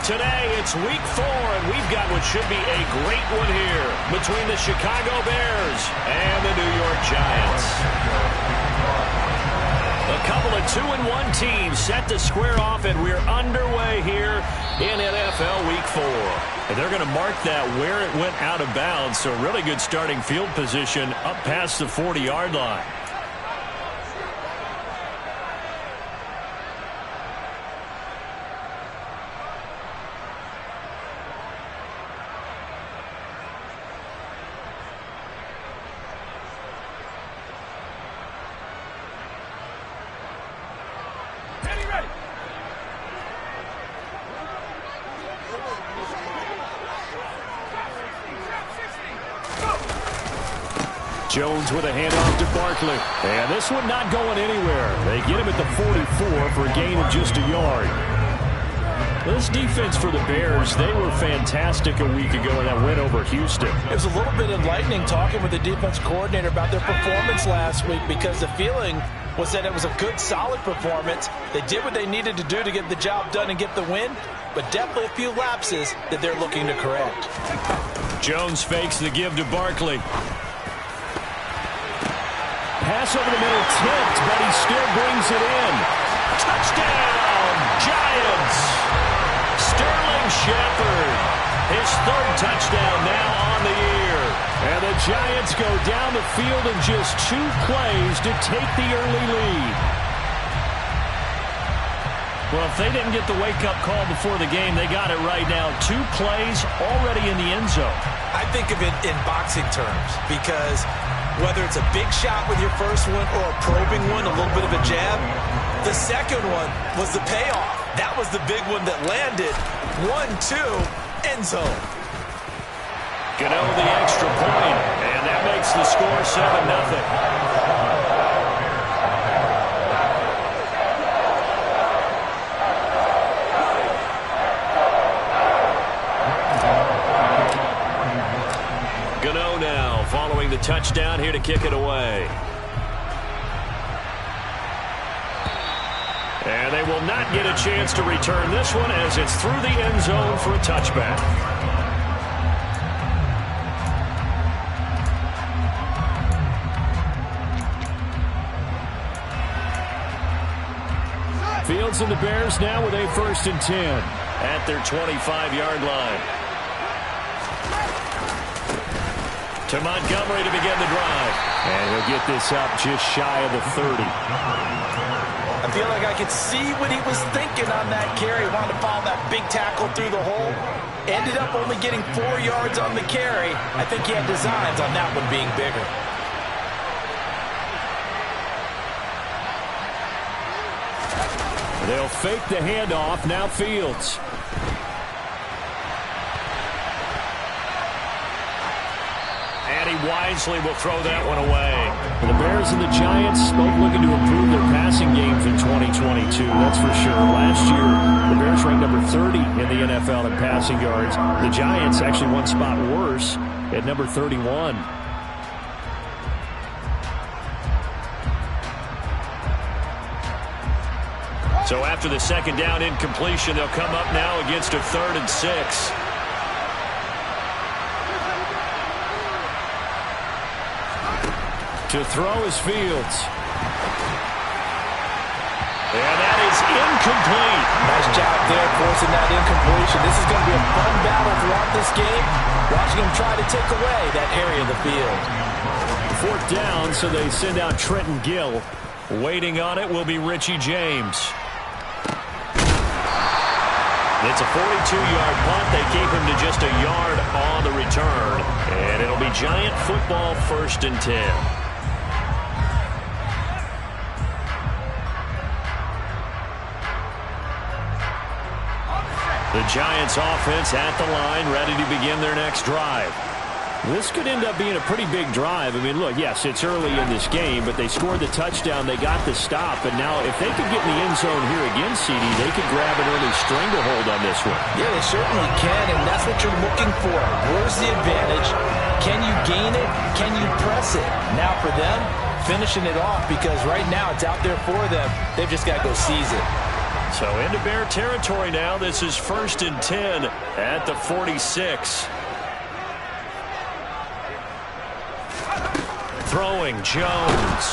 Today, it's week 4, and we've got what should be a great one here between the Chicago Bears and the New York Giants. A couple of 2-1 teams set to square off, and we're underway here in NFL Week 4. And they're going to mark that where it went out of bounds, so really good starting field position up past the 40-yard line. Jones with a handoff to Barkley. And this one not going anywhere. They get him at the 44 for a gain of just a yard. This defense for the Bears, they were fantastic a week ago in that win over Houston. It was a little bit enlightening talking with the defense coordinator about their performance last week, because the feeling was that it was a good, solid performance. They did what they needed to do to get the job done and get the win, but definitely a few lapses that they're looking to correct. Jones fakes the give to Barkley. Pass over the middle, tipped, but he still brings it in. Touchdown, Giants! Sterling Shepard, his third touchdown now on the year. And the Giants go down the field in just 2 plays to take the early lead. Well, if they didn't get the wake-up call before the game, they got it right now. 2 plays already in the end zone. I think of it in boxing terms, because whether it's a big shot with your first one or a probing one, a little bit of a jab, the second one was the payoff. That was the big one that landed. 1-2, end zone. Gano the extra point, and that makes the score 7-0. Gano now following the touchdown here to kick it away. And they will not get a chance to return this one as it's through the end zone for a touchback. Fields and the Bears now with a 1st and 10 at their 25-yard line. To Montgomery to begin the drive. And he'll get this up just shy of the 30. I feel like I could see what he was thinking on that carry. Wanted to follow that big tackle through the hole. Ended up only getting 4 yards on the carry. I think he had designs on that one being bigger. They'll fake the handoff. Now Fields. And he wisely will throw that one away. The Bears and the Giants both looking to improve their passing games in 2022. That's for sure. Last year, the Bears ranked number 30 in the NFL in passing yards. The Giants actually one spot worse at number 31. So after the second down incompletion, they'll come up now against a 3rd and 6. To throw is Fields. And that is incomplete. Nice job there forcing that incompletion. This is going to be a fun battle throughout this game. Watching him try to take away that area of the field. 4th down, so they send out Trenton Gill. Waiting on it will be Richie James. It's a 42-yard punt. They keep him to just a yard on the return. And it'll be Giant football 1st and 10. The Giants offense at the line, ready to begin their next drive. This could end up being a pretty big drive. I mean, look, yes, it's early in this game, but they scored the touchdown, they got the stop, and now if they could get in the end zone here again, CD, they could grab an early stranglehold on this one. Yeah, they certainly can, and that's what you're looking for. Where's the advantage? Can you gain it? Can you press it? Now for them, finishing it off, because right now it's out there for them. They've just got to go seize it. So into Bear territory now. This is 1st and 10 at the 46. Throwing Jones.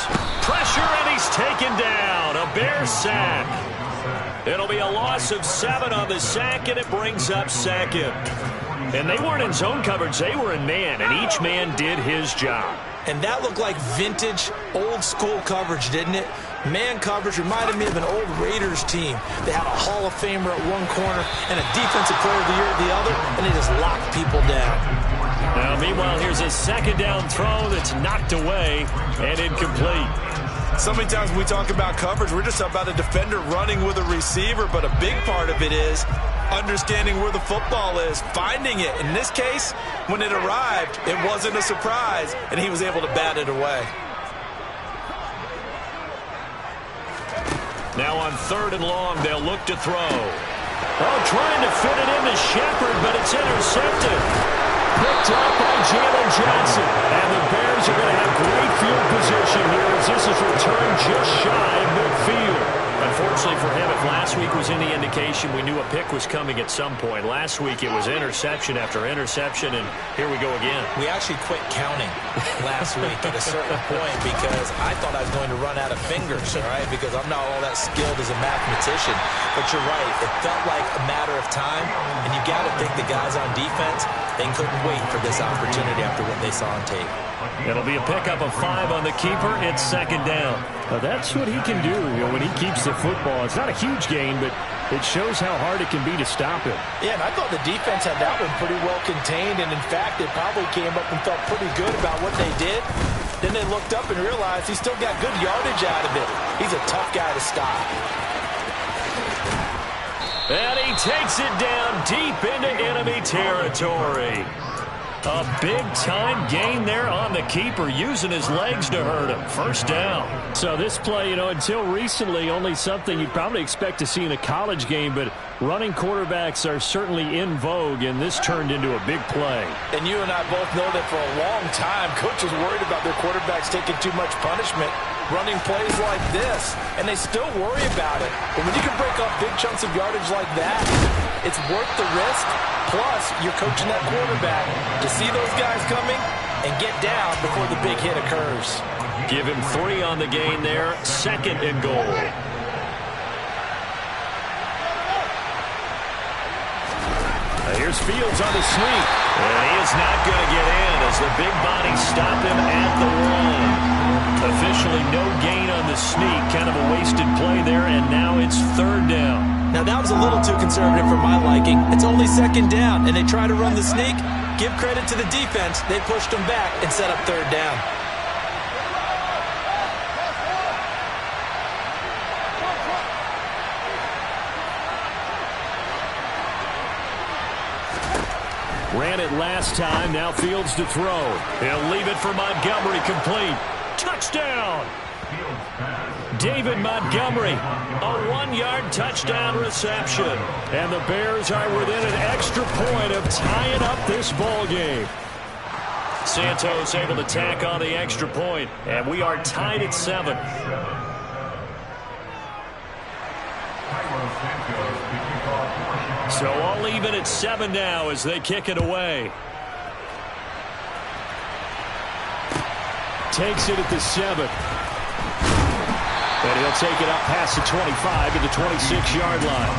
Pressure, and he's taken down. A Bear sack. It'll be a loss of 7 on the sack, and it brings up 2nd. And they weren't in zone coverage. They were in man, and each man did his job. And that looked like vintage, old-school coverage, didn't it? Man coverage reminded me of an old Raiders team. They had a Hall of Famer at one corner and a Defensive Player of the Year at the other, and they just locked people down. Now, meanwhile, here's a 2nd down throw that's knocked away and incomplete. So many times when we talk about coverage, we're just about a defender running with a receiver, but a big part of it is understanding where the football is, finding it. In this case, when it arrived, it wasn't a surprise, and he was able to bat it away. Now on 3rd and long, they'll look to throw. Oh, trying to fit it into Shepard, but it's intercepted. Picked up by Jalen Johnson. And the Bears are going to have great field position here as this is returned just shy of midfield. Unfortunately for him, if last week was any indication, we knew a pick was coming at some point. Last week it was interception after interception, and here we go again. We actually quit counting last week at a certain point because I thought I was going to run out of fingers, all right, because I'm not all that skilled as a mathematician. But you're right, it felt like a matter of time, and you got to think the guys on defense, they couldn't wait for this opportunity after what they saw on tape. It'll be a pickup of 5 on the keeper. It's 2nd down. Now that's what he can do, when he keeps the football. It's not a huge gain, but it shows how hard it can be to stop him. Yeah, and I thought the defense had that one pretty well contained, and in fact, they probably came up and felt pretty good about what they did. Then they looked up and realized he still got good yardage out of it. He's a tough guy to stop. And he takes it down deep into enemy territory. A big-time gain there on the keeper, using his legs to hurt him. 1st down. So this play, until recently, only something you'd probably expect to see in a college game, but running quarterbacks are certainly in vogue, and this turned into a big play. And you and I both know that for a long time, coaches worried about their quarterbacks taking too much punishment, running plays like this, and they still worry about it. But when you can break up big chunks of yardage like that, it's worth the risk. Plus, you're coaching that quarterback to see those guys coming and get down before the big hit occurs. Give him 3 on the gain there. 2nd and goal. Here's Fields on the sweep. And he is not going to get in as the big body stopped him at the 1. Officially no gain on the sneak. Kind of a wasted play there, and now it's 3rd down. Now, that was a little too conservative for my liking. It's only 2nd down, and they try to run the sneak. Give credit to the defense. They pushed them back and set up 3rd down. Ran it last time. Now Fields to throw. He'll leave it for Montgomery, complete. Touchdown! David Montgomery, a 1-yard touchdown reception. And the Bears are within an extra point of tying up this ball game. Santos able to tack on the extra point, and we are tied at 7. So all even at 7 now as they kick it away. Takes it at the 7. And he'll take it up past the 25 to the 26-yard line.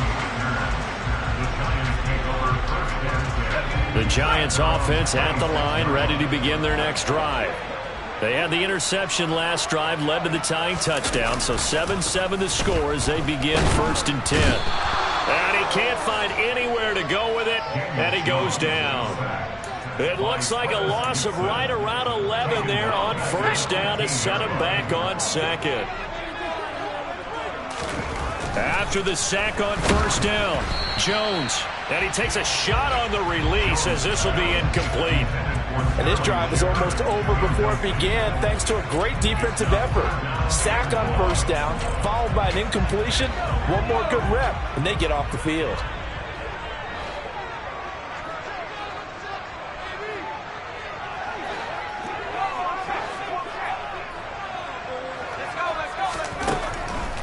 The Giants offense at the line, ready to begin their next drive. They had the interception last drive, led to the tying touchdown, so 7-7 the score as they begin 1st and 10. And he can't find anywhere to go with it, and he goes down. It looks like a loss of right around 11 there on 1st down to set him back on 2nd. After the sack on 1st down, Jones, and he takes a shot on the release as this will be incomplete. And this drive is almost over before it began thanks to a great defensive effort. Sack on 1st down, followed by an incompletion, one more good rep, and they get off the field.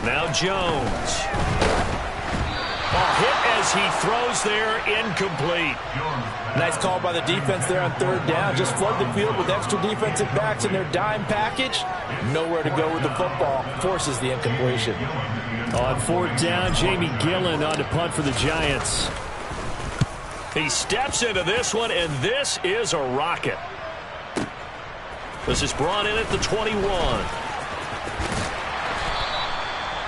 Now Jones. as he throws there, incomplete. Nice call by the defense there on third down. Just flood the field with extra defensive backs in their dime package. Nowhere to go with the football. Forces the incompletion. On fourth down, Jamie Gillen on to punt for the Giants. He steps into this one, and this is a rocket. This is brought in at the 21.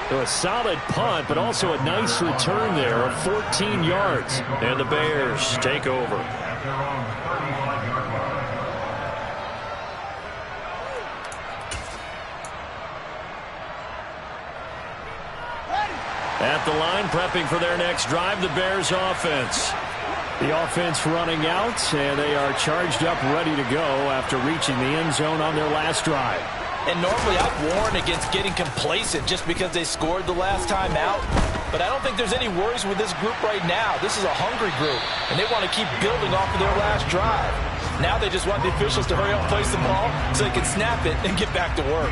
So a solid punt, but also a nice return there of 14 yards. And the Bears take over. At the line, prepping for their next drive, the Bears offense. The offense running out, and they are charged up, ready to go after reaching the end zone on their last drive. And normally I'd warn against getting complacent just because they scored the last time out. But I don't think there's any worries with this group right now. This is a hungry group, and they want to keep building off of their last drive. Now they just want the officials to hurry up and place the ball so they can snap it and get back to work.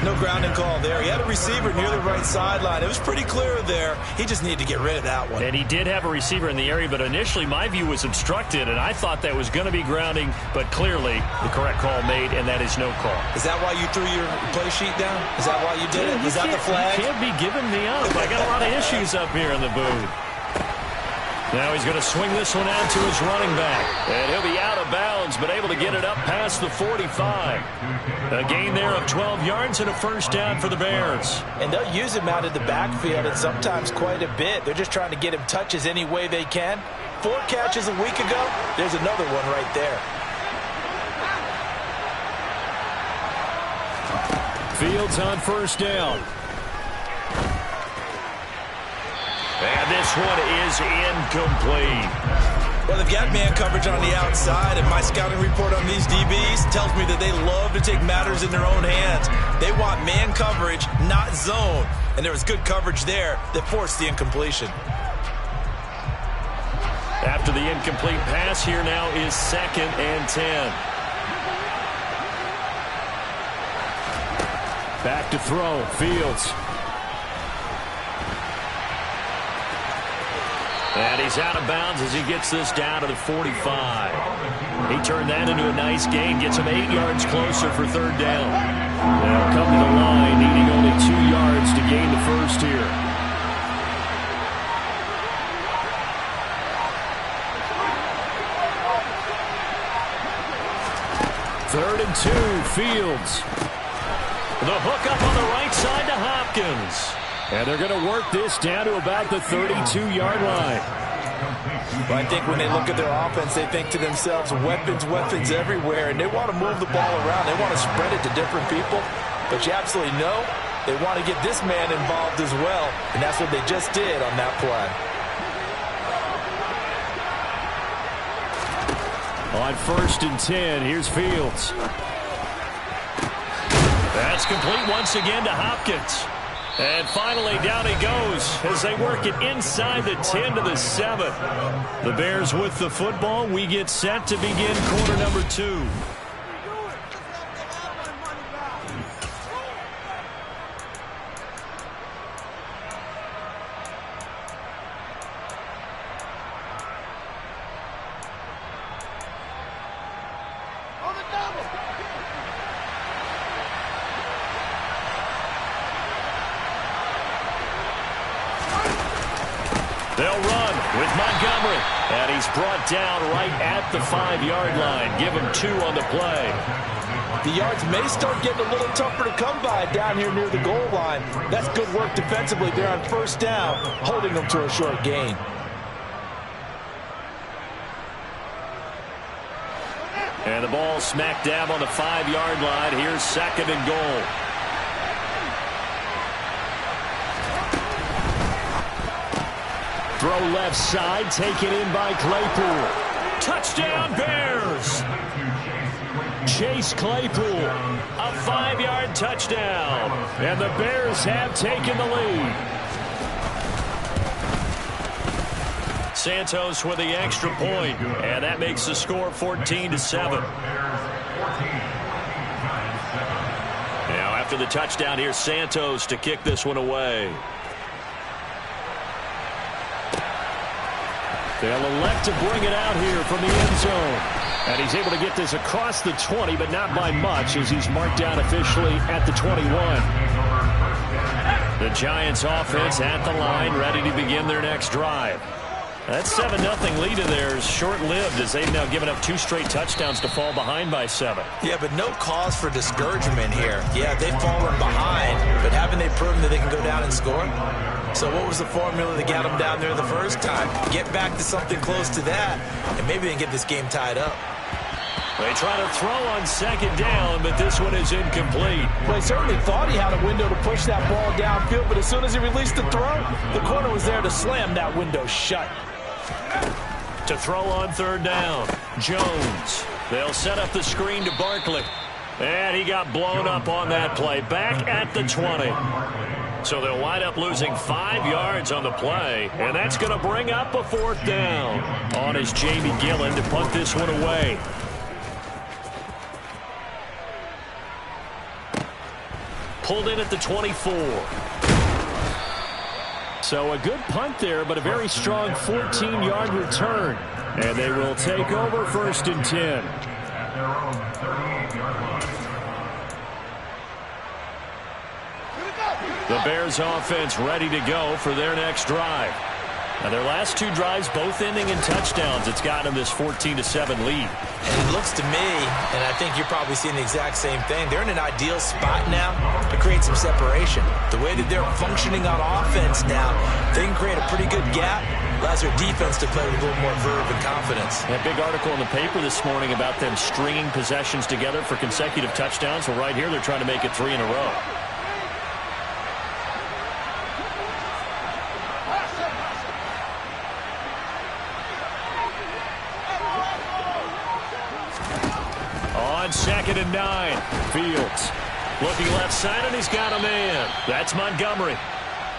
No grounding call there. He had a receiver near the right sideline. It was pretty clear there. He just needed to get rid of that one. And he did have a receiver in the area, but initially my view was obstructed, and I thought that was going to be grounding, but clearly the correct call made, and that is no call. Is that why you threw your play sheet down? Is that why you did it? Was that the flag? You can't be giving me up. I got a lot of issues up here in the booth. Now he's going to swing this one out to his running back. And he'll be out of bounds, but able to get it up past the 45. A gain there of 12 yards and a first down for the Bears. And they'll use him out in the backfield and sometimes quite a bit. They're just trying to get him touches any way they can. 4 catches a week ago. There's another one right there. Fields on first down. And this one is incomplete. Well, they've got man coverage on the outside, and my scouting report on these DBs tells me that they love to take matters in their own hands. They want man coverage, not zone. And there was good coverage there that forced the incompletion. After the incomplete pass, here now is 2nd and 10. Back to throw, Fields. And he's out of bounds as he gets this down to the 45. He turned that into a nice gain, gets him 8 yards closer for third down. Now come to the line, needing only 2 yards to gain the first here. Third and 2, Fields. The hook up on the right side to Hopkins. And they're going to work this down to about the 32-yard line. But I think when they look at their offense, they think to themselves, weapons, weapons everywhere, and they want to move the ball around. They want to spread it to different people. But you absolutely know they want to get this man involved as well, and that's what they just did on that play. On 1st and 10, here's Fields. That's complete once again to Hopkins. And finally, down he goes as they work it inside the 10 to the 7. The Bears with the football. We get set to begin quarter number 2. They'll run with Montgomery. And he's brought down right at the 5-yard line. Give him 2 on the play. The yards may start getting a little tougher to come by down here near the goal line. That's good work defensively there on first down, holding them to a short gain. And the ball smack dab on the 5-yard line. Here's 2nd and goal. Throw left side, taken in by Claypool. Touchdown, Bears! Chase Claypool, a 5-yard touchdown. And the Bears have taken the lead. Santos with the extra point, and that makes the score 14-7. Now after the touchdown, here's Santos to kick this one away. They'll elect to bring it out here from the end zone. And he's able to get this across the 20, but not by much, as he's marked down officially at the 21. The Giants offense at the line, ready to begin their next drive. That 7-0 lead of theirs short-lived, as they've now given up 2 straight touchdowns to fall behind by 7. Yeah, but no cause for discouragement here. Yeah, they've fallen behind, but haven't they proven that they can go down and score? So what was the formula that got them down there the first time? Get back to something close to that, and maybe they can get this game tied up. They try to throw on second down, but this one is incomplete. Well, he certainly thought he had a window to push that ball downfield, but as soon as he released the throw, the corner was there to slam that window shut. To throw on third down, Jones. They'll set up the screen to Barkley. And he got blown up on that play. Back at the 20. So they'll wind up losing 5 yards on the play. And that's going to bring up a 4th down. On is Jamie Gillen to punt this one away. Pulled in at the 24. So a good punt there, but a very strong 14-yard return. And they will take over 1st and 10. The Bears offense ready to go for their next drive. Now their last 2 drives both ending in touchdowns. It's gotten them this 14-7 lead. And it looks to me, and I think you're probably seeing the exact same thing, they're in an ideal spot now to create some separation. The way that they're functioning on offense now, they can create a pretty good gap. Allows their defense to play with a little more verve and confidence. That big article in the paper this morning about them stringing possessions together for consecutive touchdowns. Well, right here they're trying to make it 3 in a row. On 2nd and 9, Fields looking left side, and he's got a man. That's Montgomery.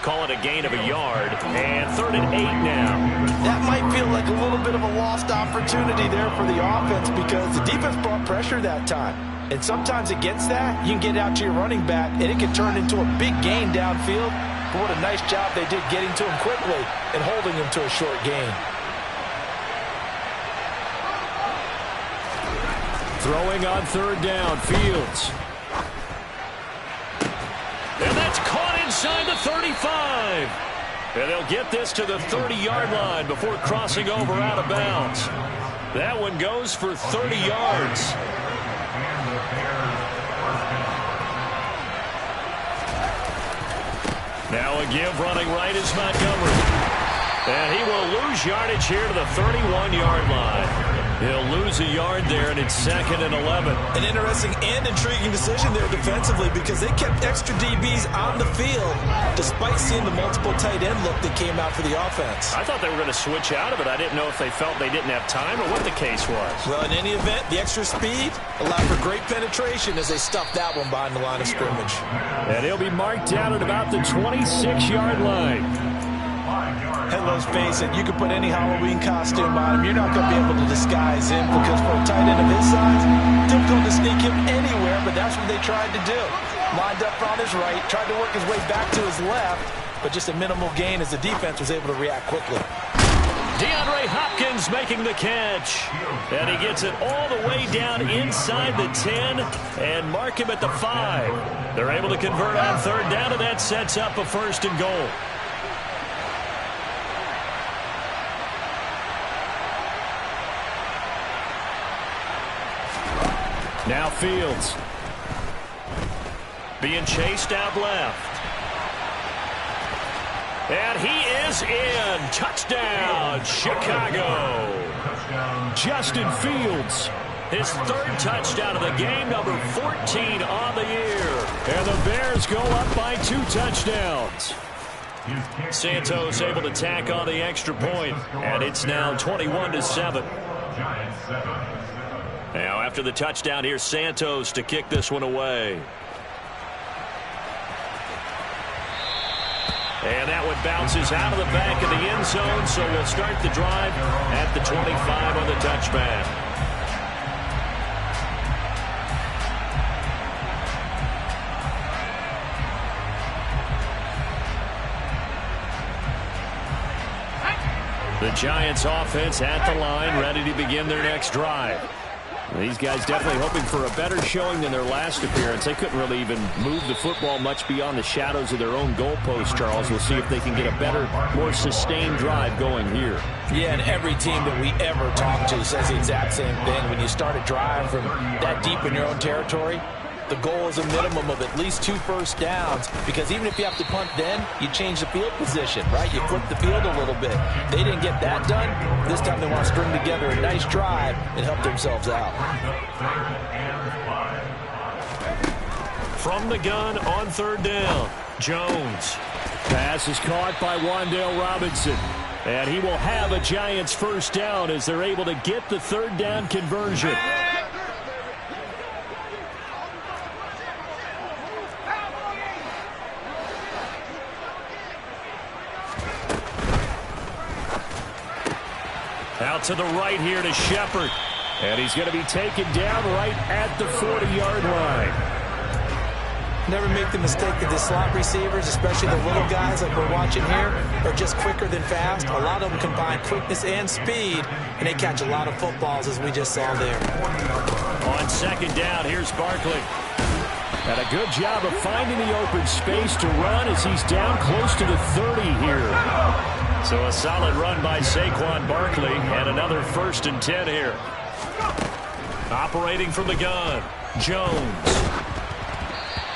Call it a gain of a yard, and 3rd and 8 now. That might feel like a little bit of a lost opportunity there for the offense, because the defense brought pressure that time. And sometimes against that, you can get out to your running back, and it can turn into a big gain downfield. But what a nice job they did getting to him quickly and holding him to a short gain. Throwing on 3rd down, Fields. And that's caught inside the 35. And they'll get this to the 30-yard line before crossing over out of bounds. That one goes for 30 yards. Now a give running right is Montgomery. And he will lose yardage here to the 31-yard line. He'll lose a yard there, and it's 2nd and 11. An interesting and intriguing decision there defensively, because they kept extra DBs on the field despite seeing the multiple tight end look that came out for the offense. I thought they were going to switch out of it. I didn't know if they felt they didn't have time or what the case was. Well, in any event, the extra speed allowed for great penetration as they stuffed that one behind the line of scrimmage. And he'll be marked down at about the 26-yard line. And let's face it, you can put any Halloween costume on him. You're not going to be able to disguise him, because for a tight end of his size, difficult to sneak him anywhere, but that's what they tried to do. Lined up on his right, tried to work his way back to his left, but just a minimal gain as the defense was able to react quickly. DeAndre Hopkins making the catch. And he gets it all the way down inside the 10 and mark him at the 5. They're able to convert on 3rd down, and that sets up a 1st and goal. Now Fields being chased out left. And he is in. Touchdown, Chicago. Justin Fields, his 3rd touchdown of the game, number 14 on the year. And the Bears go up by 2 touchdowns. Santos able to tack on the extra point, and it's now 21-7. Now, after the touchdown, here's Santos to kick this one away. And that one bounces out of the back of the end zone, so we'll start the drive at the 25 on the touchback. The Giants offense at the line, ready to begin their next drive. These guys definitely hoping for a better showing than their last appearance. They couldn't really even move the football much beyond the shadows of their own goalpost, Charles. We'll see if they can get a better, more sustained drive going here. Yeah, and every team that we ever talk to says the exact same thing. When you start a drive from that deep in your own territory, the goal is a minimum of at least 2 first downs, because even if you have to punt then, you change the field position, right? You flip the field a little bit. They didn't get that done. This time they want to string together a nice drive and help themselves out. From the gun on 3rd down, Jones. Pass is caught by Wan'Dale Robinson. And he will have a Giants first down as they're able to get the 3rd down conversion. Out to the right here to Shepard. And he's going to be taken down right at the 40-yard line. Never make the mistake that the slot receivers, especially the little guys like we're watching here, are just quicker than fast. A lot of them combine quickness and speed, and they catch a lot of footballs, as we just saw there. On 2nd down, here's Barkley. And a good job of finding the open space to run as he's down close to the 30 here. So a solid run by Saquon Barkley, and another 1st and 10 here. Operating from the gun, Jones.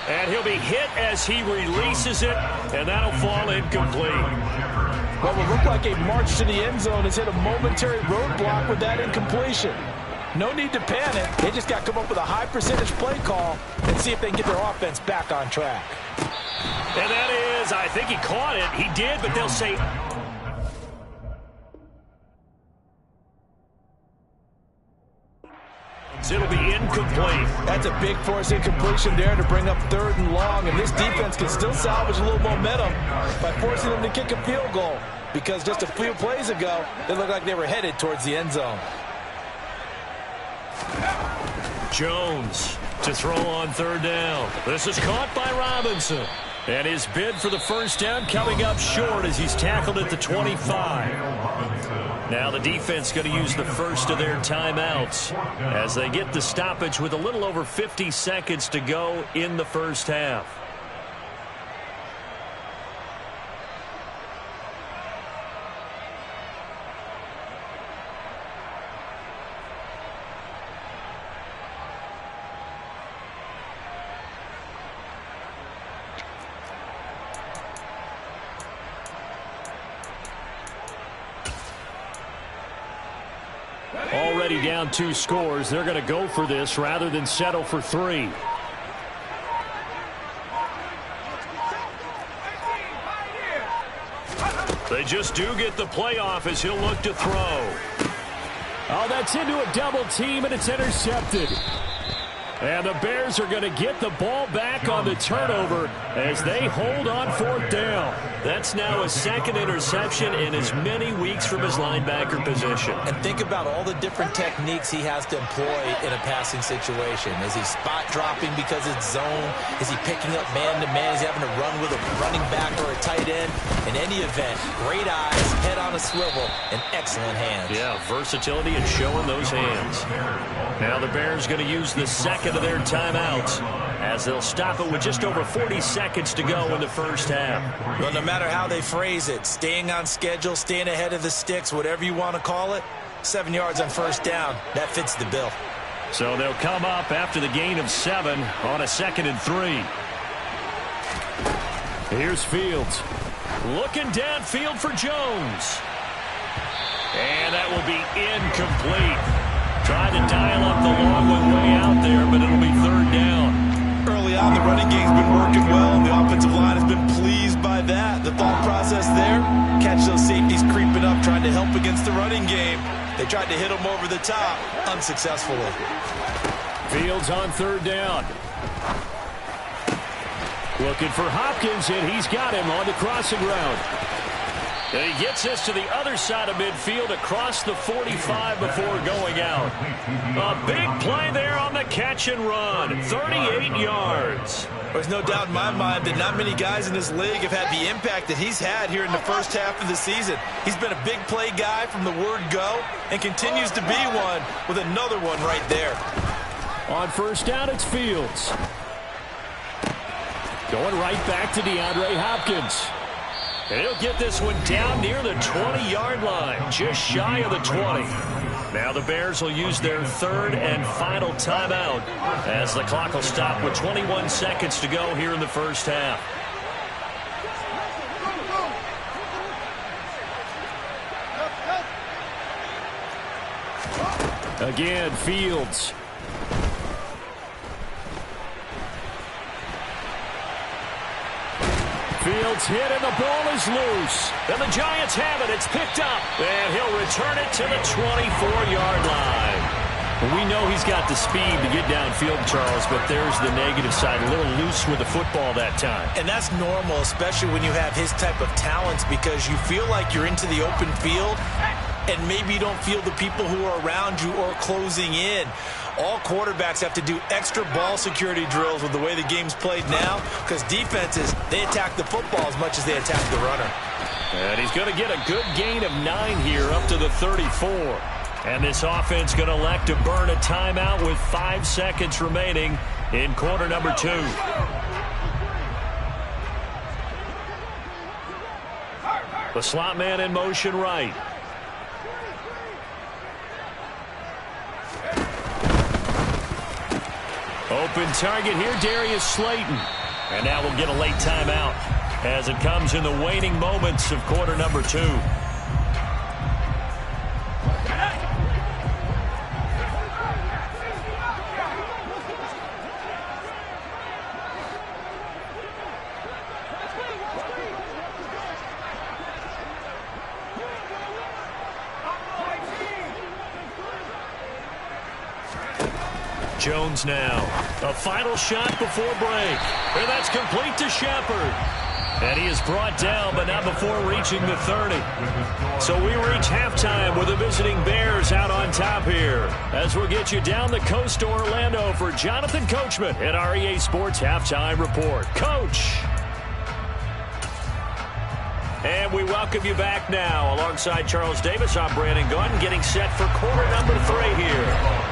And he'll be hit as he releases it, and that'll fall incomplete. What will look like a march to the end zone has hit a momentary roadblock with that incompletion. No need to panic. They just got to come up with a high percentage play call and see if they can get their offense back on track. And that is, I think he caught it. He did, but they'll say... It'll be incomplete. That's a big force incompletion there to bring up 3rd and long, and this defense can still salvage a little momentum by forcing them to kick a field goal, because just a few plays ago, they looked like they were headed towards the end zone. Jones to throw on 3rd down. This is caught by Robinson. And his bid for the first down coming up short as he's tackled at the 25. Now the defense going to use the first of their timeouts as they get the stoppage with a little over 50 seconds to go in the first half. Already down 2 scores. They're going to go for this rather than settle for 3. They just do get the playoff as he'll look to throw. Oh, that's into a double team, and it's intercepted. And the Bears are going to get the ball back on the turnover as they hold on 4th down. That's now a 2nd interception in as many weeks from his linebacker position. And think about all the different techniques he has to employ in a passing situation. Is he spot dropping because it's zone? Is he picking up man-to-man? Is he having to run with a running back or a tight end? In any event, great eyes, head on a swivel, and excellent hands. Yeah, versatility and showing those hands. Now the Bears going to use the 2nd of their timeouts as they'll stop it with just over 40 seconds to go in the first half. Well, no matter how they phrase it, staying on schedule, staying ahead of the sticks, whatever you want to call it, 7 yards on first down, that fits the bill. So they'll come up after the gain of 7 on a 2nd and 3. Here's Fields. Looking downfield for Jones. And that will be incomplete. Tried to dial up the long one way out there, but it'll be 3rd down. Early on, the running game's been working well, and the offensive line has been pleased by that. The thought process there, catch those safeties creeping up, trying to help against the running game. They tried to hit them over the top, unsuccessfully. Fields on 3rd down. Looking for Hopkins, and he's got him on the crossing route. And he gets this to the other side of midfield across the 45 before going out. A big play there on the catch and run. 38 yards. There's no doubt in my mind that not many guys in this league have had the impact that he's had here in the first half of the season. He's been a big play guy from the word go and continues to be one with another one right there. On first down, it's Fields. Going right back to DeAndre Hopkins. And he'll get this one down near the 20-yard line, just shy of the 20. Now the Bears will use their third and final timeout as the clock will stop with 21 seconds to go here in the first half. Again, Fields. Fields hit and the ball is loose. And the Giants have it. It's picked up. And he'll return it to the 24-yard line. Well, we know he's got the speed to get downfield, Charles, but there's the negative side. A little loose with the football that time. And that's normal, especially when you have his type of talents, because you feel like you're into the open field and maybe you don't feel the people who are around you or closing in. All quarterbacks have to do extra ball security drills with the way the game's played now, because defenses, they attack the football as much as they attack the runner. And he's going to get a good gain of 9 here up to the 34. And this offense going to elect to burn a timeout with 5 seconds remaining in quarter number 2. The slot man in motion right. Open target here, Darius Slayton. And now we'll get a late timeout as it comes in the waning moments of quarter number 2. Jones now. A final shot before break. And that's complete to Shepard. And he is brought down, but not before reaching the 30. So we reach halftime with the visiting Bears out on top here. As we'll get you down the coast to Orlando for Jonathan Coachman at our EA Sports Halftime Report. Coach. And we welcome you back now. Alongside Charles Davis, I'm Brandon Gunn, getting set for quarter number 3 here.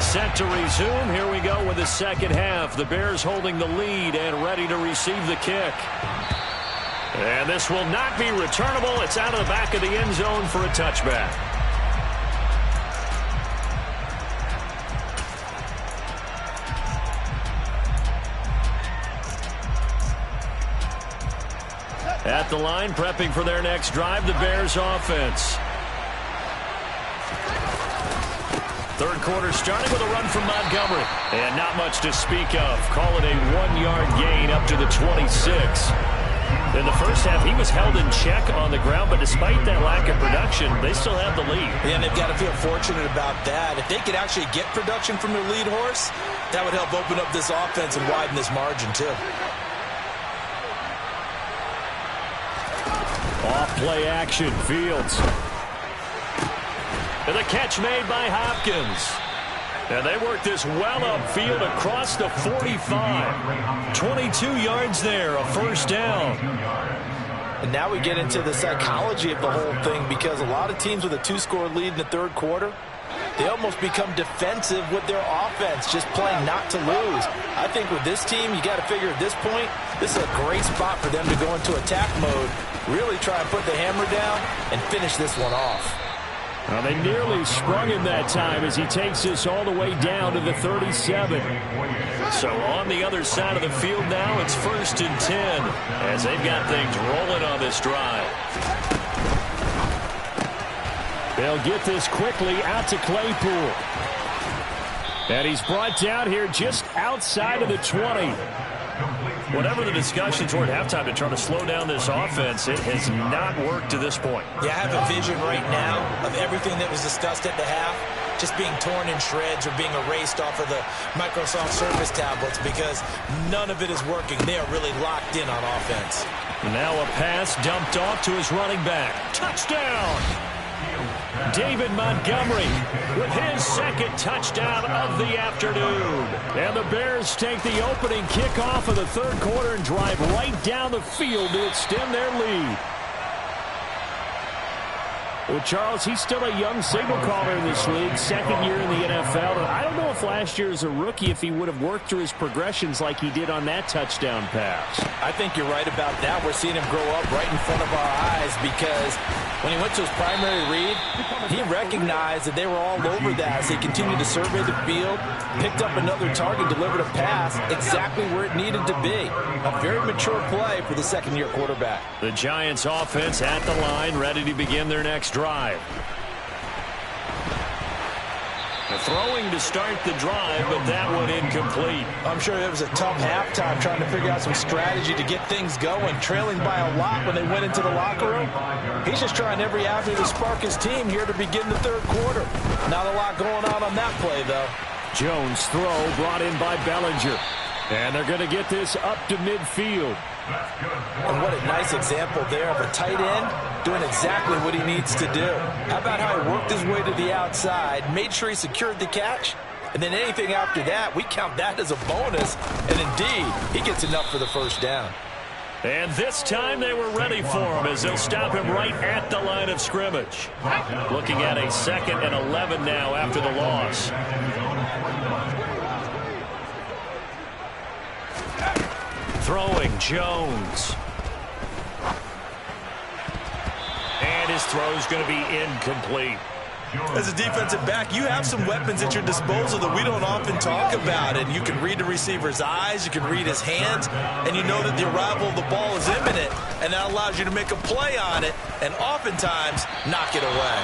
Set to resume. Here we go with the second half. The Bears holding the lead and ready to receive the kick. And this will not be returnable. It's out of the back of the end zone for a touchback. At the line, prepping for their next drive, the Bears offense. Third quarter starting with a run from Montgomery. And not much to speak of. Call it a 1-yard gain up to the 26. In the first half, he was held in check on the ground, but despite that lack of production, they still have the lead. Yeah, and they've got to feel fortunate about that. If they could actually get production from their lead horse, that would help open up this offense and widen this margin, too. Off play action, Fields. And the catch made by Hopkins. And they work this well upfield across the 45. 22 yards there, a first down. And now we get into the psychology of the whole thing, because a lot of teams with a 2-score lead in the third quarter, they almost become defensive with their offense, just playing not to lose. I think with this team, you got to figure at this point, this is a great spot for them to go into attack mode, really try and put the hammer down and finish this one off. Well, they nearly sprung him that time as he takes this all the way down to the 37. So on the other side of the field now, it's 1st and 10 as they've got things rolling on this drive. They'll get this quickly out to Claypool. And he's brought down here just outside of the 20. Whatever the discussions were at halftime to try to slow down this offense, it has not worked to this point. Yeah, I have a vision right now of everything that was discussed at the half just being torn in shreds or being erased off of the Microsoft Surface tablets, because none of it is working. They are really locked in on offense. Now a pass dumped off to his running back. Touchdown! David Montgomery with his second touchdown of the afternoon. And the Bears take the opening kickoff of the third quarter and drive right down the field to extend their lead. Well, Charles, he's still a young signal caller in this league, second year in the NFL. And I don't know if last year as a rookie, if he would have worked through his progressions like he did on that touchdown pass. I think you're right about that. We're seeing him grow up right in front of our eyes because when he went to his primary read, he recognized that they were all over that as he continued to survey the field, picked up another target, delivered a pass exactly where it needed to be. A very mature play for the second-year quarterback. The Giants offense at the line, ready to begin their next drive. Throwing to start the drive, but that one incomplete. I'm sure it was a tough halftime trying to figure out some strategy to get things going, trailing by a lot when they went into the locker room. He's just trying every avenue to spark his team here to begin the third quarter. Not a lot going on that play, though. Jones' throw brought in by Bellinger. And they're going to get this up to midfield. And what a nice example there of a tight end doing exactly what he needs to do. How about how he worked his way to the outside, made sure he secured the catch, and then anything after that, we count that as a bonus. And indeed, he gets enough for the first down. And this time they were ready for him as they'll stop him right at the line of scrimmage. Looking at a 2nd and 11 now after the loss. Throwing Jones. And his throw's going to be incomplete. As a defensive back, you have some weapons at your disposal that we don't often talk about. And you can read the receiver's eyes, you can read his hands, and you know that the arrival of the ball is imminent. And that allows you to make a play on it and oftentimes knock it away.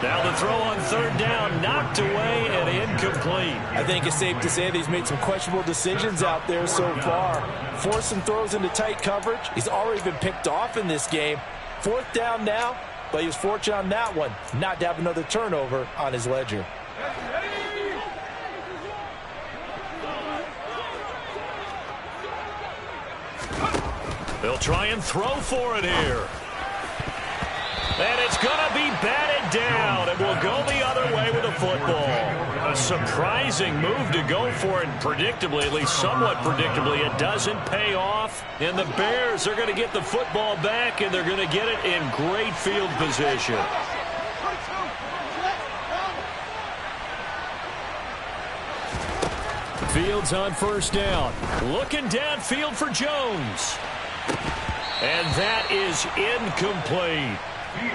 Now the throw on third down, knocked away and incomplete. I think it's safe to say that he's made some questionable decisions out there so far. Forced some throws into tight coverage. He's already been picked off in this game. 4th down now. But he was fortunate on that one, not to have another turnover on his ledger. They'll try and throw for it here. And it's going to be batted down. It will go the other way with the football. A surprising move to go for it, predictably, at least somewhat predictably. It doesn't pay off. And the Bears are going to get the football back, and they're going to get it in great field position. Fields on first down. Looking downfield for Jones. And that is incomplete.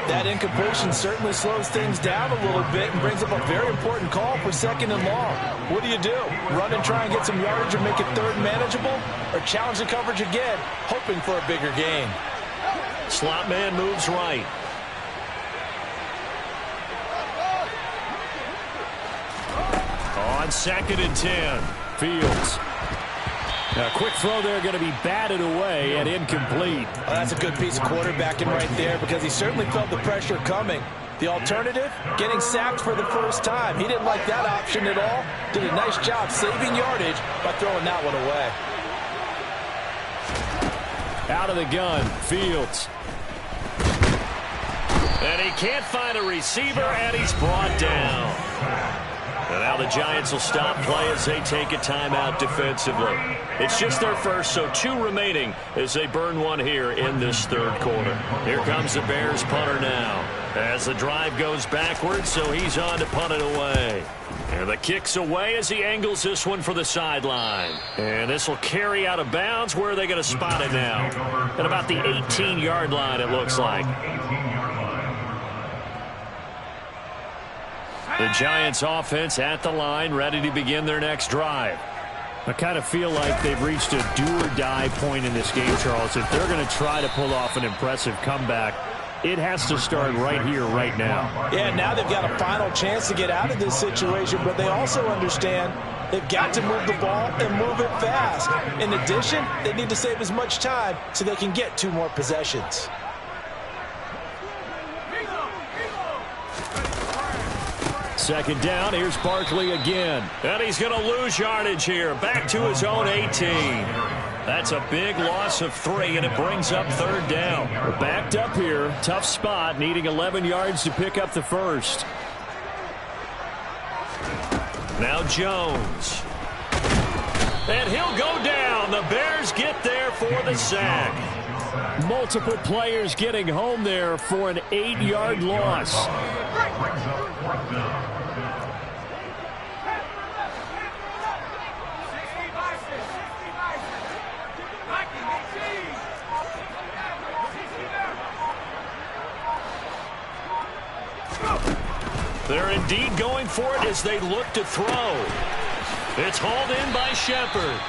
That incompletion certainly slows things down a little bit and brings up a very important call for 2nd and long. What do? Run and try and get some yardage and make it third manageable? Or challenge the coverage again, hoping for a bigger gain? Slot man moves right. On 2nd and 10, Fields. A quick throw there going to be batted away and incomplete. Oh, that's a good piece of quarterbacking right there because he certainly felt the pressure coming. The alternative, getting sacked for the first time. He didn't like that option at all. Did a nice job saving yardage by throwing that one away. Out of the gun, Fields. And he can't find a receiver, and he's brought down. And now the Giants will stop play as they take a timeout defensively. It's just their first, so 2 remaining as they burn one here in this third quarter. Here comes the Bears punter now as the drive goes backwards, so he's on to punt it away. And the kick's away as he angles this one for the sideline. And this will carry out of bounds. Where are they going to spot it now? At about the 18-yard line, it looks like. The Giants offense at the line, ready to begin their next drive. I kind of feel like they've reached a do-or-die point in this game, Charles. If they're going to try to pull off an impressive comeback, it has to start right here, right now. Yeah, now they've got a final chance to get out of this situation, but they also understand they've got to move the ball and move it fast. In addition, they need to save as much time so they can get 2 more possessions. Second down, here's Barkley again. And he's going to lose yardage here. Back to his own 18. That's a big loss of 3, and it brings up third down. We're backed up here. Tough spot, needing 11 yards to pick up the first. Now Jones. And he'll go down. The Bears get there for the sack. Multiple players getting home there for an 8-yard loss. They're indeed going for it as they look to throw. It's hauled in by Shepard.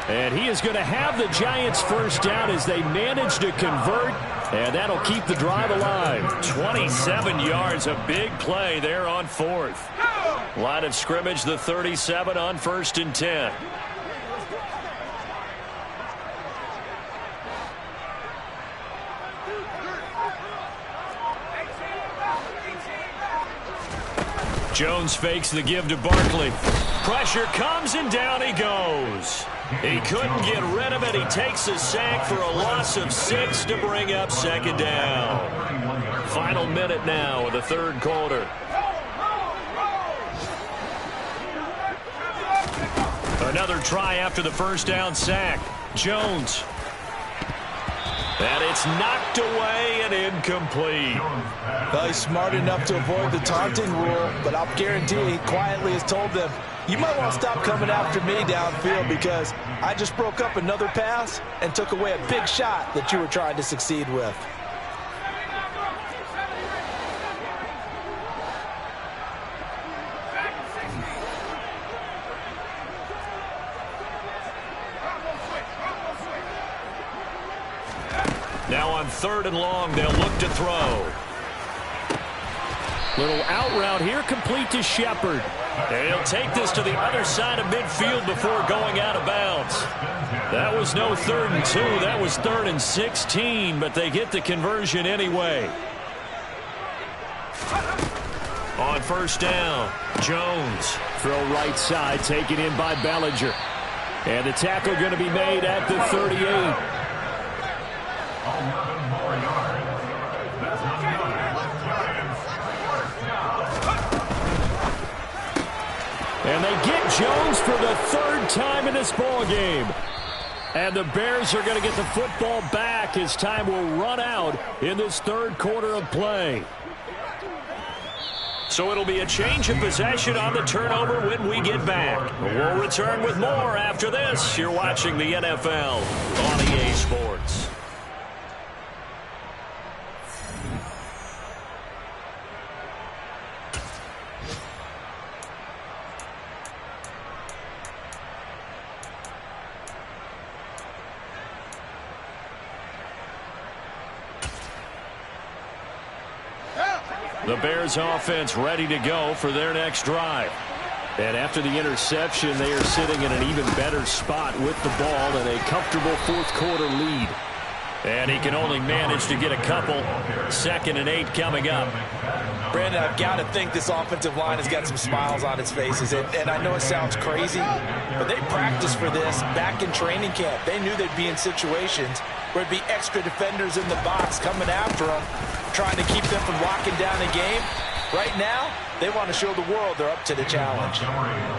And he is going to have the Giants first down as they manage to convert, and that'll keep the drive alive. 27 yards, a big play there on 4th. Line of scrimmage, the 37 on 1st and 10. Jones fakes the give to Barkley. Pressure comes and down he goes. He couldn't get rid of it. He takes a sack for a loss of 6 to bring up second down. Final minute now of the third quarter. Another try after the first down sack. Jones. And it's knocked away and incomplete. Well, he's smart enough to avoid the taunting rule, but I'll guarantee he quietly has told them, you might want to stop coming after me downfield because I just broke up another pass and took away a big shot that you were trying to succeed with. Now on 3rd and long, they'll look to throw. Little out route here, complete to Shepard. And he'll take this to the other side of midfield before going out of bounds. That was no 3rd and 2. That was 3rd and 16, but they get the conversion anyway. On 1st down, Jones. Throw right side, taken in by Bellinger. And the tackle going to be made at the 38. And they get Jones for the 3rd time in this ball game. And the Bears are going to get the football back as time will run out in this 3rd quarter of play. So it'll be a change of possession on the turnover when we get back. We'll return with more after this. You're watching the NFL on EA Sports. The Bears offense ready to go for their next drive. And after the interception, they are sitting in an even better spot with the ball and a comfortable 4th quarter lead. And he can only manage to get a couple. 2nd and 8 coming up. Brandon, I've got to think this offensive line has got some smiles on its faces. And I know it sounds crazy, but they practiced for this back in training camp. They knew they'd be in situations where it'd be extra defenders in the box coming after them, trying to keep them from locking down the game. Right now, they want to show the world they're up to the challenge.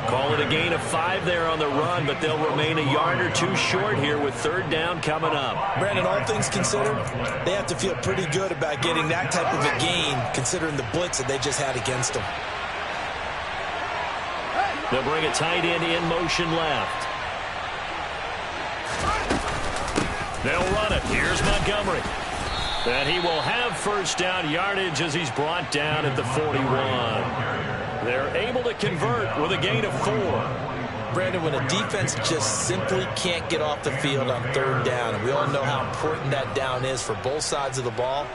Call it a gain of 5 there on the run, but they'll remain a yard or 2 short here with 3rd down coming up. Brandon, all things considered, they have to feel pretty good about getting that type of a gain, considering the blitz that they just had against them. They'll bring a tight end in motion left. They'll run it. Here's Montgomery. And he will have 1st down yardage as he's brought down at the 41. They're able to convert with a gain of 4. Brandon, when a defense just simply can't get off the field on 3rd down, and we all know how important that down is for both sides of the ball,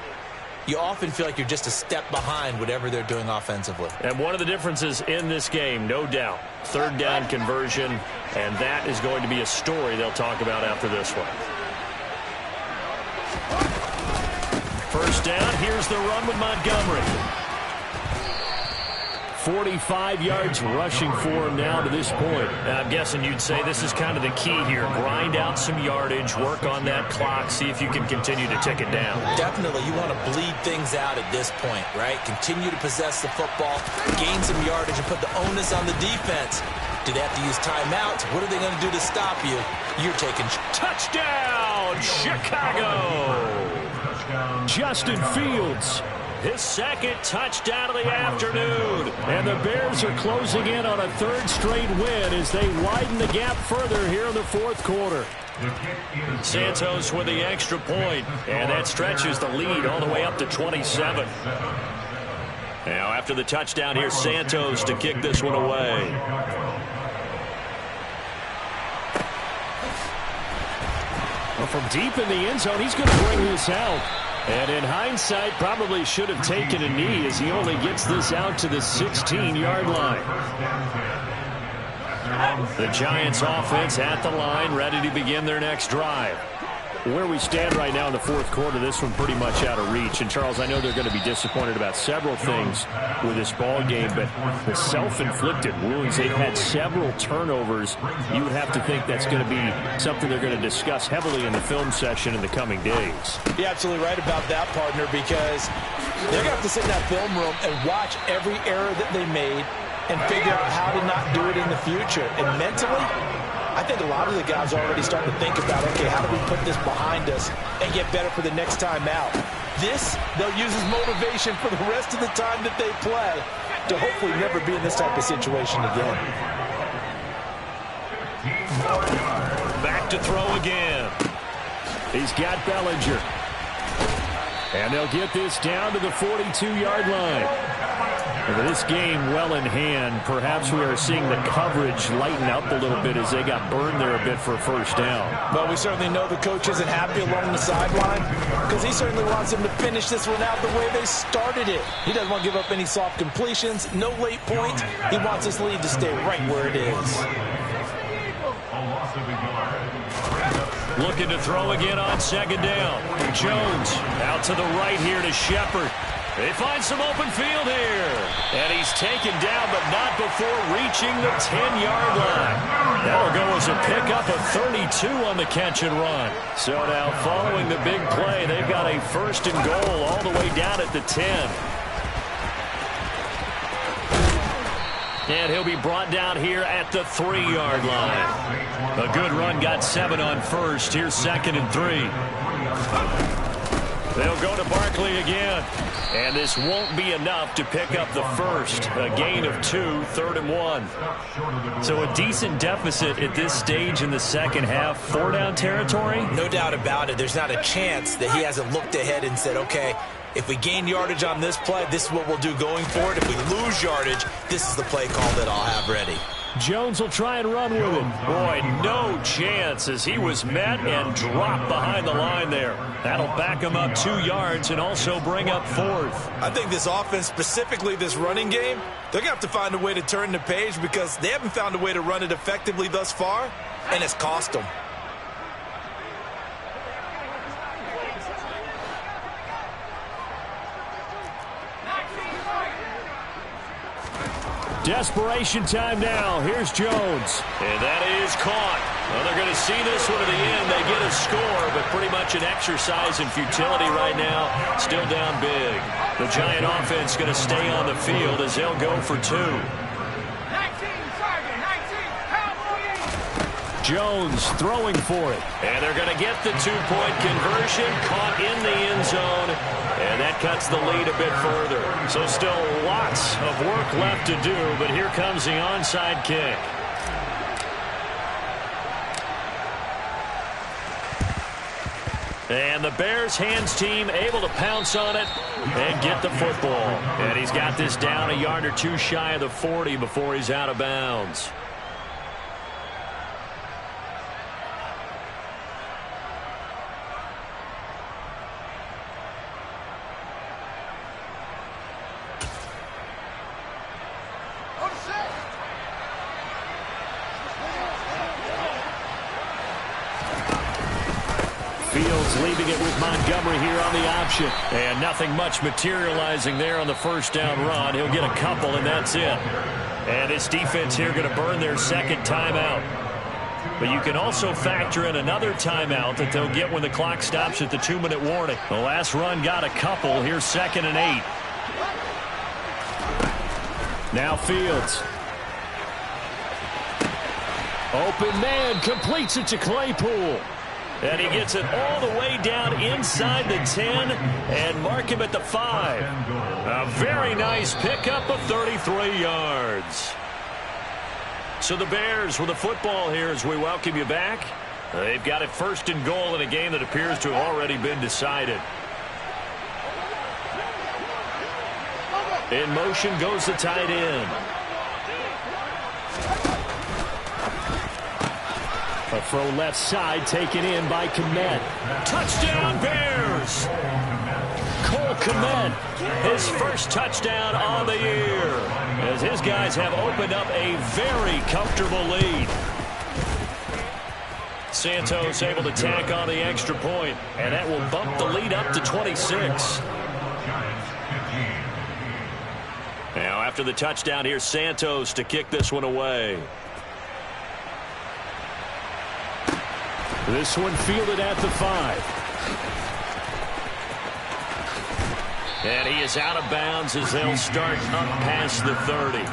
you often feel like you're just a step behind whatever they're doing offensively. And one of the differences in this game, no doubt, 3rd down conversion, and that is going to be a story they'll talk about after this one. 1st down, here's the run with Montgomery. 45 yards rushing for him now to this point. I'm guessing you'd say this is kind of the key here. Grind out some yardage, work on that clock, see if you can continue to tick it down. Definitely, you want to bleed things out at this point, right? Continue to possess the football, gain some yardage, and put the onus on the defense. Do they have to use timeouts? What are they going to do to stop you? You're taking... Touchdown, Chicago! Justin Fields, his second touchdown of the afternoon. And the Bears are closing in on a third straight win as they widen the gap further here in the fourth quarter. Santos with the extra point, and that stretches the lead all the way up to 27. Now after the touchdown, here's Santos to kick this one away. Well, from deep in the end zone, he's going to bring this out. And in hindsight, probably should have taken a knee as he only gets this out to the 16-yard line. The Giants offense at the line, ready to begin their next drive. Where we stand right now in the fourth quarter, this one pretty much out of reach. And, Charles, I know they're going to be disappointed about several things with this ball game, but the self-inflicted wounds, they've had several turnovers. You would have to think that's going to be something they're going to discuss heavily in the film session in the coming days. You're absolutely right about that, partner, because they're going to have to sit in that film room and watch every error that they made and figure out how to not do it in the future. And mentally, I think a lot of the guys are already starting to think about, okay, how do we put this behind us and get better for the next time out? This, they'll use as motivation for the rest of the time that they play to hopefully never be in this type of situation again. Back to throw again. He's got Bellinger. And they'll get this down to the 42-yard line. With this game well in hand, perhaps we are seeing the coverage lighten up a little bit as they got burned there a bit for a first down. Well, we certainly know the coach isn't happy along the sideline because he certainly wants them to finish this one out the way they started it. He doesn't want to give up any soft completions, no late points. He wants his lead to stay right where it is. Looking to throw again on second down. Jones out to the right here to Shepard. They find some open field here. And he's taken down, but not before reaching the 10-yard line. That'll go as a pickup of 32 on the catch and run. So now following the big play, they've got a first and goal all the way down at the 10. And he'll be brought down here at the 3-yard line. A good run got 7 on first. Here's second and 3. They'll go to Barkley again. And this won't be enough to pick up the first. A gain of 2, 3rd and 1. So a decent deficit at this stage in the second half. 4-down territory? No doubt about it. There's not a chance that he hasn't looked ahead and said, okay, if we gain yardage on this play, this is what we'll do going forward. If we lose yardage, this is the play call that I'll have ready. Jones will try and run with it. Boy, no chance as he was met and dropped behind the line there. That'll back him up 2 yards and also bring up 4th. I think this offense, specifically this running game, they're going to have to find a way to turn the page because they haven't found a way to run it effectively thus far, and it's cost them. Desperation time now. Here's Jones. And that is caught. Well, they're going to see this one to the end. They get a score, but pretty much an exercise in futility right now. Still down big. The Giant offense going to stay on the field as they'll go for 2. Jones throwing for it. And they're going to get the 2-point conversion. Caught in the end zone. And that cuts the lead a bit further. So still lots of work left to do, but here comes the onside kick. And the Bears hands team able to pounce on it and get the football. And he's got this down a yard or 2 shy of the 40 before he's out of bounds. Fields leaving it with Montgomery here on the option. And nothing much materializing there on the first down run. He'll get a couple, and that's it. And this defense here going to burn their second timeout. But you can also factor in another timeout that they'll get when the clock stops at the 2-minute warning. The last run got a couple. Here's 2nd and 8. Now Fields. Open man, completes it to Claypool. And he gets it all the way down inside the 10 and mark him at the 5. A very nice pickup of 33 yards. So the Bears with the football here as we welcome you back. They've got it 1st and goal in a game that appears to have already been decided. In motion goes the tight end. A throw left side taken in by Kmet. Touchdown Bears! Cole Kmet, his first touchdown on the year, as his guys have opened up a very comfortable lead. Santos able to tack on the extra point, and that will bump the lead up to 26. Now after the touchdown, here's Santos to kick this one away. This one fielded at the 5. And he is out of bounds as they'll start up past the 30.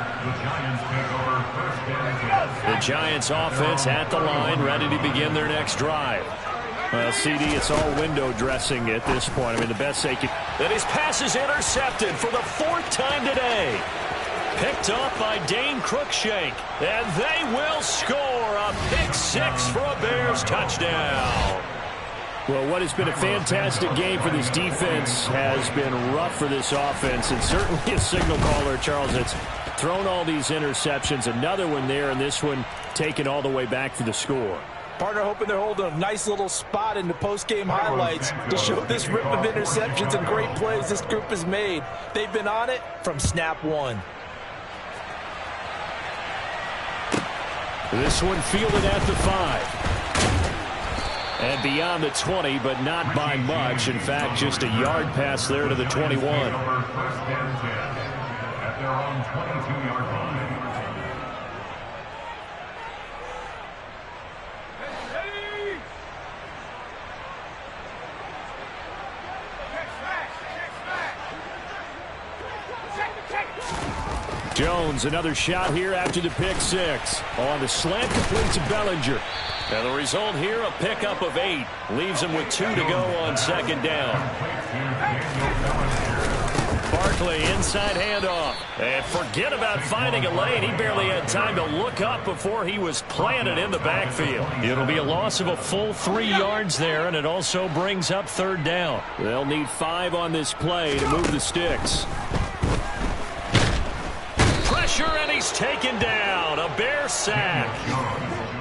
The Giants offense at the line, ready to begin their next drive. Well, CD, it's all window dressing at this point. I mean, the best they can. Then his pass is intercepted for the 4th time today. Picked off by Dane Cruikshank. And they will score a pick 6 for a Bears touchdown. Well, what has been a fantastic game for this defense has been rough for this offense, and certainly a signal caller, Charles, that's thrown all these interceptions. Another one there, and this one taken all the way back for the score. Partner hoping they're holding a nice little spot in the post-game highlights to show this rip of interceptions and great plays this group has made. They've been on it from snap 1. This one fielded at the 5. And beyond the 20, but not by much. In fact, just a yard pass there to the 21. Jones, another shot here after the pick 6. On the slant, complete to Bellinger. And the result here, a pickup of 8. Leaves him with 2 to go on 2nd down. Barkley, inside handoff. And forget about finding a lane. He barely had time to look up before he was planted in the backfield. It'll be a loss of a full 3 yards there, and it also brings up 3rd down. They'll need 5 on this play to move the sticks. Pressure, and he's taken down. A Bear sack.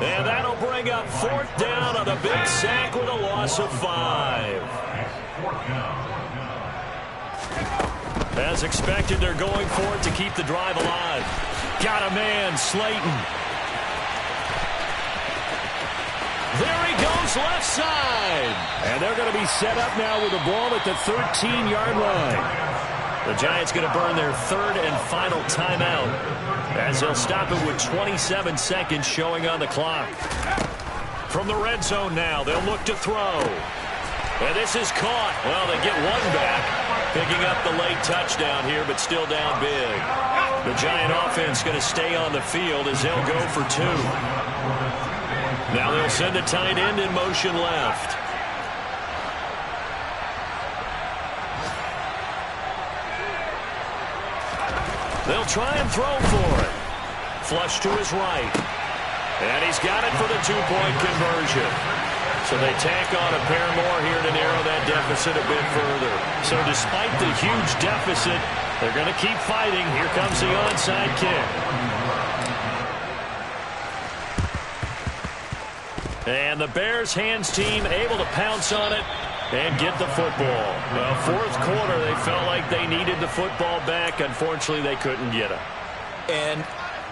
And that'll bring up 4th down on a big sack with a loss of 5. As expected, they're going for it to keep the drive alive. Got a man, Slayton. There he goes, left side. And they're going to be set up now with the ball at the 13-yard line. The Giants going to burn their 3rd and final timeout as they'll stop it with 27 seconds showing on the clock. From the red zone now, they'll look to throw. And this is caught. Well, they get one back, picking up the late touchdown here, but still down big. The Giant offense going to stay on the field as they'll go for 2. Now they'll send a tight end in motion left. They'll try and throw for it. Flush to his right. And he's got it for the 2-point conversion. So they tack on a pair more here to narrow that deficit a bit further. So despite the huge deficit, they're going to keep fighting. Here comes the onside kick. And the Bears hands team able to pounce on it and get the football. Well, 4th quarter, they felt like they needed the football back. Unfortunately, they couldn't get it. And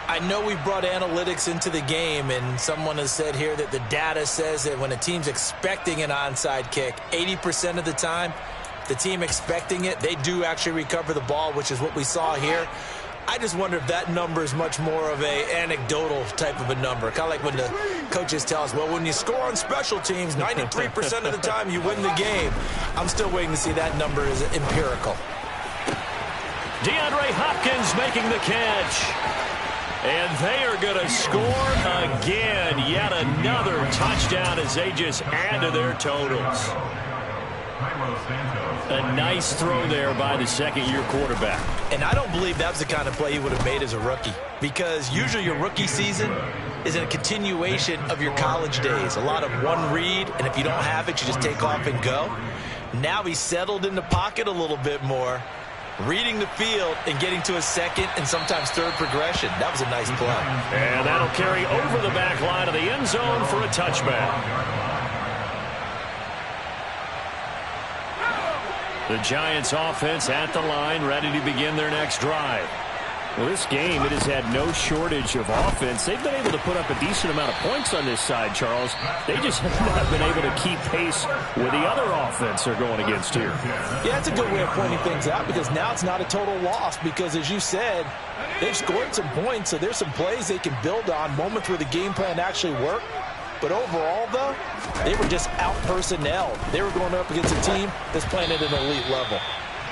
I know we brought analytics into the game, and someone has said here that the data says that when a team's expecting an onside kick, 80% of the time, the team expecting it, they do actually recover the ball, which is what we saw here. I just wonder if that number is much more of a anecdotal type of a number. Kind of like when the coaches tell us, well, when you score on special teams, 93% of the time you win the game. I'm still waiting to see that number is empirical. DeAndre Hopkins making the catch. And they are going to score again. Yet another touchdown as they just add to their totals. A nice throw there by the second-year quarterback. And I don't believe that was the kind of play he would have made as a rookie, because usually your rookie season is a continuation of your college days. A lot of one read, and if you don't have it, you just take off and go. Now he's settled in the pocket a little bit more, reading the field and getting to a second and sometimes third progression. That was a nice play. And that'll carry over the back line of the end zone for a touchback. The Giants offense at the line, ready to begin their next drive. Well, this game, it has had no shortage of offense. They've been able to put up a decent amount of points on this side, Charles. They just have not been able to keep pace with the other offense they're going against here. Yeah, that's a good way of pointing things out, because now it's not a total loss, because as you said, they've scored some points, so there's some plays they can build on, moments where the game plan actually worked. But overall, though, they were just out-personnelled. They were going up against a team that's playing at an elite level.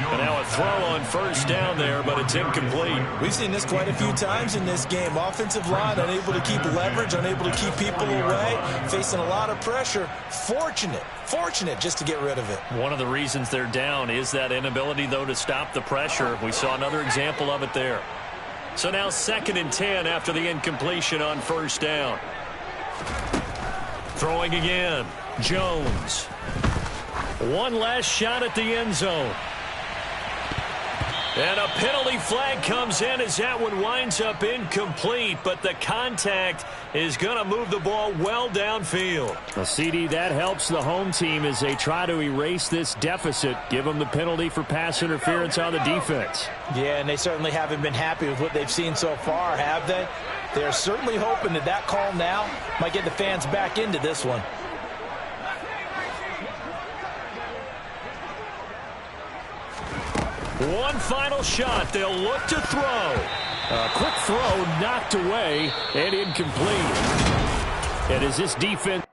And now a throw on first down there, but it's incomplete. We've seen this quite a few times in this game. Offensive line unable to keep leverage, unable to keep people away, facing a lot of pressure. Fortunate just to get rid of it. One of the reasons they're down is that inability, though, to stop the pressure. We saw another example of it there. So now 2nd and 10 after the incompletion on first down. Throwing again, Jones. One last shot at the end zone. And a penalty flag comes in as that one winds up incomplete, but the contact is going to move the ball well downfield. Well, CD, that helps the home team as they try to erase this deficit, give them the penalty for pass interference on the defense. Yeah, and they certainly haven't been happy with what they've seen so far, have they? They're certainly hoping that that call now might get the fans back into this one. One final shot. They'll look to throw. A quick throw knocked away and incomplete. And as this defense